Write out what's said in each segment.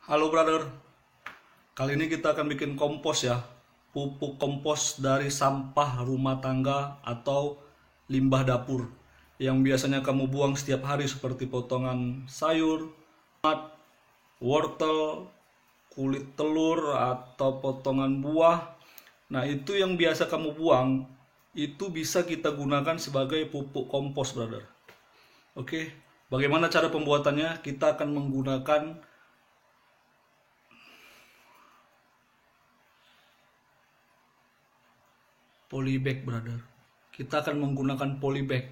Halo brother, kali ini kita akan bikin kompos ya. Pupuk kompos dari sampah rumah tangga atau limbah dapur yang biasanya kamu buang setiap hari seperti potongan sayur, tomat, wortel, kulit telur atau potongan buah. Nah, itu yang biasa kamu buang itu bisa kita gunakan sebagai pupuk kompos, brother. Oke, bagaimana cara pembuatannya? Kita akan menggunakan polybag, brother. Kita akan menggunakan polybag.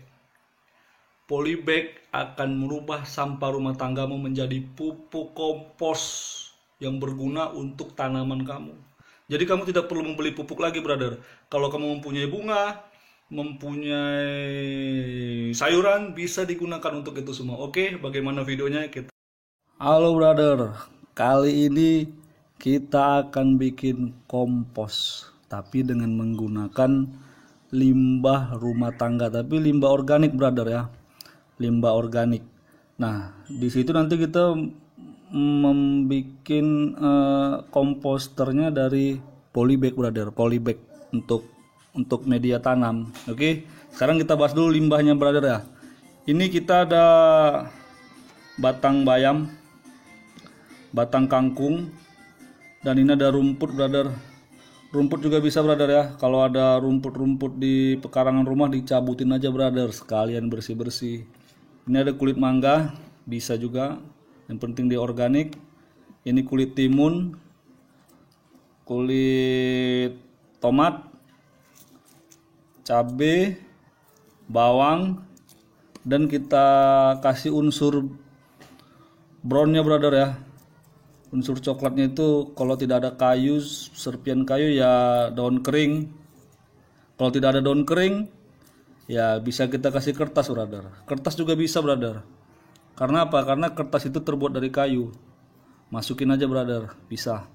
Polybag akan merubah sampah rumah tanggamu menjadi pupuk kompos yang berguna untuk tanaman kamu. Jadi kamu tidak perlu membeli pupuk lagi, brother. Kalau kamu mempunyai bunga, mempunyai sayuran, bisa digunakan untuk itu semua. Oke, bagaimana videonya? Halo brother, kali ini kita akan bikin kompos, tapi dengan menggunakan limbah rumah tangga, tapi limbah organik, brother ya, limbah organik. Nah, di situ nanti kita membuat komposternya dari polybag, brother, polybag untuk media tanam. Oke, sekarang kita bahas dulu limbahnya, brother ya. Ini kita ada batang bayam, batang kangkung, dan ini ada rumput, brother. Rumput juga bisa, brother ya. Kalau ada rumput-rumput di pekarangan rumah, dicabutin aja, brother, sekalian bersih-bersih. Ini ada kulit mangga, bisa juga, yang penting dia organik. Ini kulit timun, kulit tomat, cabai, bawang, dan kita kasih unsur brownnya, brother ya. Unsur coklatnya itu kalau tidak ada kayu, serpian kayu ya daun kering. Kalau tidak ada daun kering ya bisa kita kasih kertas, brother. Kertas juga bisa, brother. Karena apa? Karena kertas itu terbuat dari kayu. Masukin aja, brother, bisa.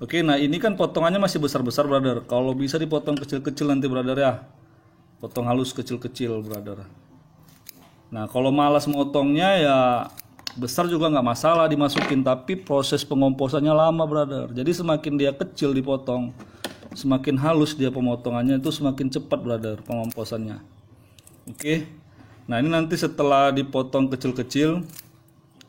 Oke, nah ini kan potongannya masih besar-besar, brother. Kalau bisa dipotong kecil-kecil nanti, brother ya. Potong halus kecil-kecil, brother. Nah, kalau malas motongnya ya besar juga nggak masalah dimasukin, tapi proses pengomposannya lama, brother. Jadi semakin dia kecil dipotong, semakin halus dia pemotongannya, itu semakin cepat, brother, pengomposannya. Oke. Nah, ini nanti setelah dipotong kecil-kecil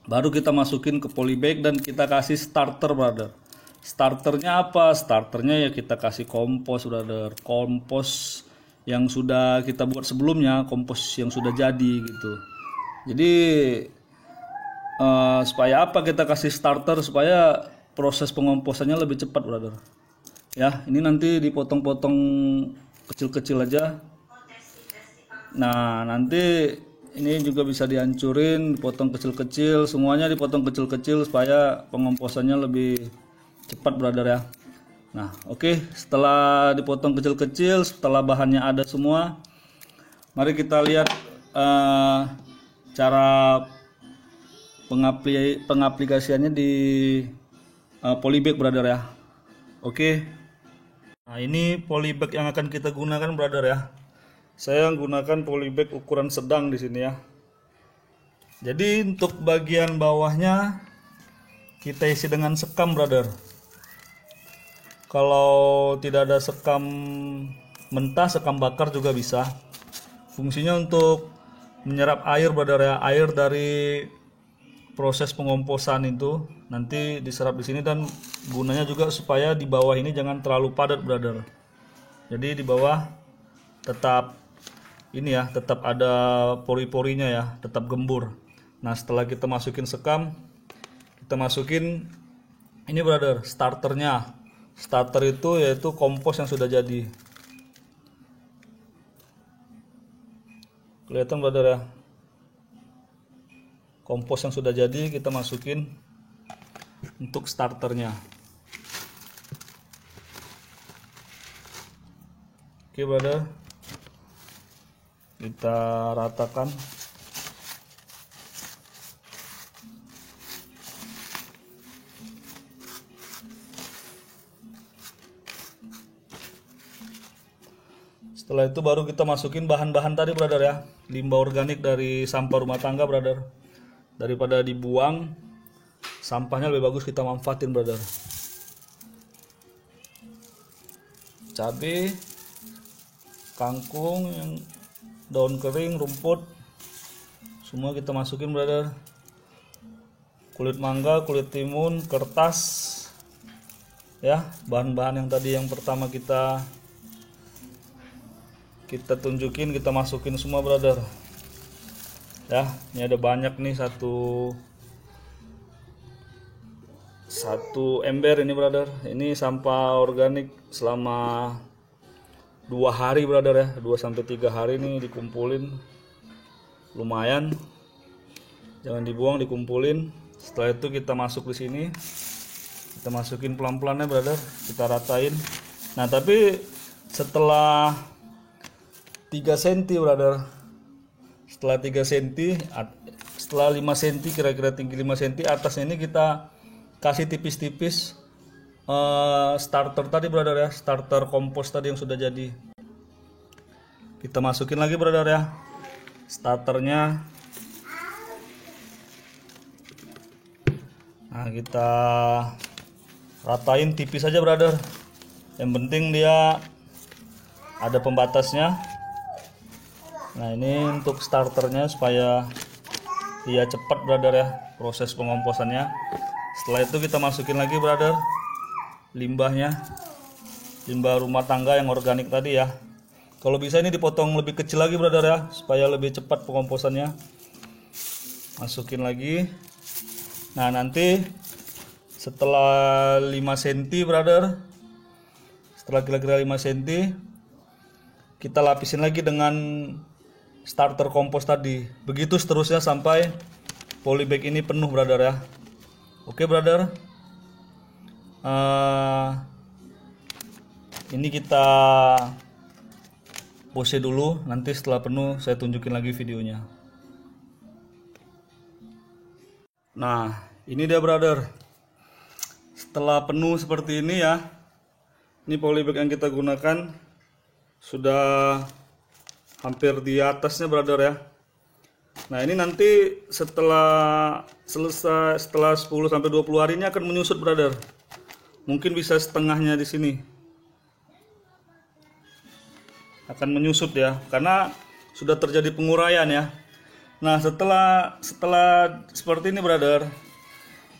baru kita masukin ke polybag dan kita kasih starter, brother. Starternya apa? Starternya ya kita kasih kompos, brother. Kompos yang sudah kita buat sebelumnya, kompos yang sudah jadi gitu. Jadi supaya apa kita kasih starter? Supaya proses pengomposannya lebih cepat, brother. Ya, ini nanti dipotong-potong kecil-kecil aja. Nah, nanti ini juga bisa dihancurin, dipotong kecil-kecil, semuanya dipotong kecil-kecil supaya pengomposannya lebih cepat, brother ya. Nah, oke, setelah dipotong kecil-kecil, setelah bahannya ada semua, mari kita lihat cara pengaplikasiannya di polybag, brother ya. Oke. Nah, ini polybag yang akan kita gunakan, brother ya. Saya menggunakan polybag ukuran sedang di sini ya. Jadi untuk bagian bawahnya kita isi dengan sekam, brother. Kalau tidak ada sekam mentah, sekam bakar juga bisa. Fungsinya untuk menyerap air, brother ya. Air dari proses pengomposan itu nanti diserap di sini, dan gunanya juga supaya di bawah ini jangan terlalu padat, brother. Jadi di bawah tetap ini ya, tetap ada pori-porinya ya, tetap gembur. Nah, setelah kita masukin sekam, kita masukin ini, brother, starternya. Starter itu yaitu kompos yang sudah jadi. Kelihatan, brother ya. Kompos yang sudah jadi kita masukin untuk starternya. Oke, brother, kita ratakan. Setelah itu baru kita masukin bahan-bahan tadi, brother ya. Limbah organik dari sampah rumah tangga, brother. Daripada dibuang, sampahnya lebih bagus kita manfaatin, brother. Cabai, kangkung yang daun kering, rumput, semua kita masukin, brother. Kulit mangga, kulit timun, kertas, ya, bahan-bahan yang tadi yang pertama kita tunjukin, kita masukin semua, brother. Ya, ini ada banyak nih, satu ember ini, brother. Ini sampah organik selama 2 hari, brother, ya. 2-3 hari nih dikumpulin. Lumayan. Jangan dibuang, dikumpulin. Setelah itu kita masuk di sini. Kita masukin pelan-pelan ya, brother. Kita ratain. Nah, tapi setelah 3 cm, brother. Setelah 3 cm, setelah 5 cm, kira-kira tinggi 5 cm, atasnya ini kita kasih tipis-tipis starter tadi, brother, ya. Starter kompos tadi yang sudah jadi. Kita masukin lagi, brother, ya. Starternya. Nah, kita ratain tipis aja, brother. Yang penting dia ada pembatasnya. Nah, ini untuk starternya supaya dia cepat, brother, ya, proses pengomposannya. Setelah itu kita masukin lagi, brother, limbahnya, limbah rumah tangga yang organik tadi, ya. Kalau bisa ini dipotong lebih kecil lagi, brother, ya, supaya lebih cepat pengomposannya. Masukin lagi. Nah, nanti setelah 5 cm, brother, setelah kira-kira 5 cm, kita lapisin lagi dengan starter kompos tadi. Begitu seterusnya sampai polybag ini penuh, brother, ya. Oke, brother. Ini kita pause dulu. Nanti setelah penuh saya tunjukin lagi videonya. Nah, ini dia, brother. Setelah penuh seperti ini, ya. Ini polybag yang kita gunakan sudah hampir di atasnya, brother, ya. Nah, ini nanti setelah selesai, setelah 10-20 hari ini akan menyusut, brother. Mungkin bisa setengahnya di sini. Akan menyusut, ya, karena sudah terjadi penguraian, ya. Nah, setelah seperti ini, brother,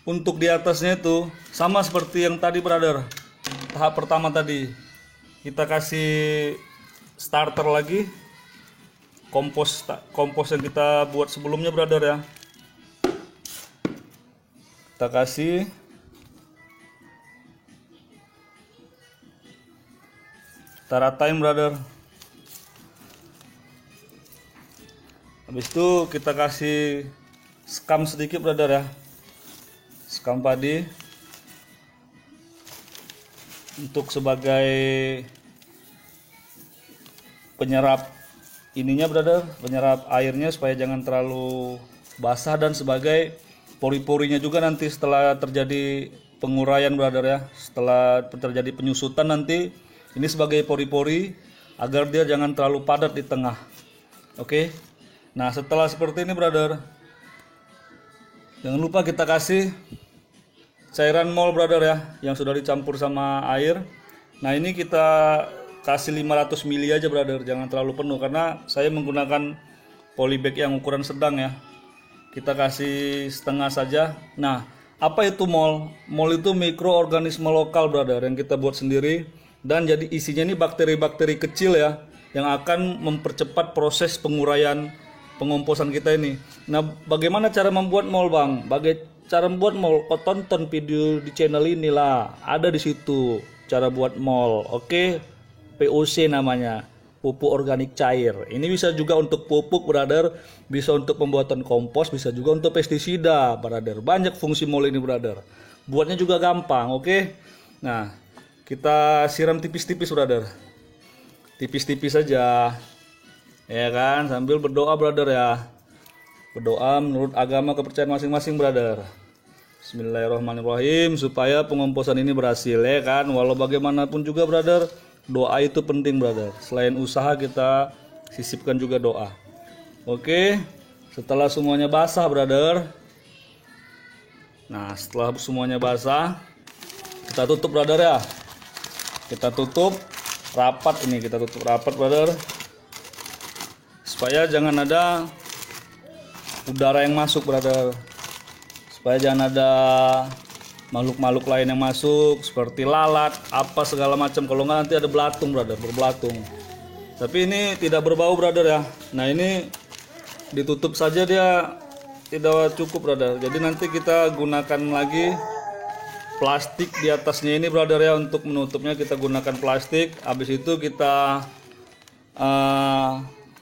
untuk di atasnya itu sama seperti yang tadi, brother. Tahap pertama tadi kita kasih starter lagi, kompos yang kita buat sebelumnya, brother, ya. Kita kasih, kita ratain, brother. Habis itu kita kasih skam sedikit, brother, ya. Skam padi untuk sebagai penyerap ininya, brother, penyerap airnya supaya jangan terlalu basah, dan sebagai pori-porinya juga nanti setelah terjadi penguraian, brother, ya. Setelah terjadi penyusutan nanti ini sebagai pori-pori agar dia jangan terlalu padat di tengah. Oke. Nah, setelah seperti ini, brother, jangan lupa kita kasih cairan mol, brother, ya, yang sudah dicampur sama air. Nah, ini kita kasih 500 ml aja, brother, jangan terlalu penuh karena saya menggunakan polybag yang ukuran sedang, ya. Kita kasih setengah saja. Nah, apa itu mol? Mol itu mikroorganisme lokal, brother, yang kita buat sendiri, dan jadi isinya ini bakteri-bakteri kecil, ya, yang akan mempercepat proses penguraian pengomposan kita ini. Nah, bagaimana cara membuat mol, Bang? Cara membuat mol, kau tonton video di channel inilah, ada di situ cara buat mol. Oke, POC namanya, pupuk organik cair. Ini bisa juga untuk pupuk, brother, bisa untuk pembuatan kompos, bisa juga untuk pestisida, brother. Banyak fungsi mol ini, brother. Buatnya juga gampang, oke? Nah, kita siram tipis-tipis, brother. Tipis-tipis saja. Ya kan, sambil berdoa, brother, ya. Berdoa menurut agama kepercayaan masing-masing, brother. Bismillahirrahmanirrahim, supaya pengomposan ini berhasil, ya kan. Walau bagaimanapun juga, brother, doa itu penting, brother. Selain usaha, kita sisipkan juga doa. Oke, setelah semuanya basah, brother. Nah, setelah semuanya basah, kita tutup brother ya. Kita tutup rapat ini, kita tutup rapat brother. Supaya jangan ada udara yang masuk brother. Supaya jangan ada makhluk-makhluk lain yang masuk seperti lalat, apa segala macam. Kalau nggak nanti ada belatung brother, berbelatung. Tapi ini tidak berbau brother ya. Nah, ini ditutup saja dia tidak cukup brother. Jadi nanti kita gunakan lagi plastik di atasnya ini brother ya. Untuk menutupnya kita gunakan plastik. Habis itu kita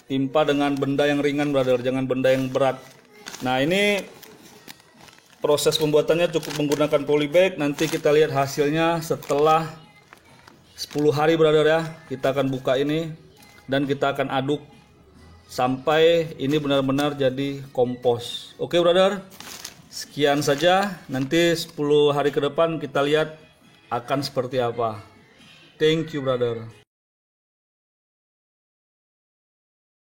timpa dengan benda yang ringan brother, jangan benda yang berat. Nah, ini proses pembuatannya cukup menggunakan polybag. Nanti kita lihat hasilnya setelah 10 hari brother ya. Kita akan buka ini dan kita akan aduk sampai ini benar-benar jadi kompos. Oke brother, sekian saja. Nanti 10 hari ke depan kita lihat akan seperti apa. Thank you brother.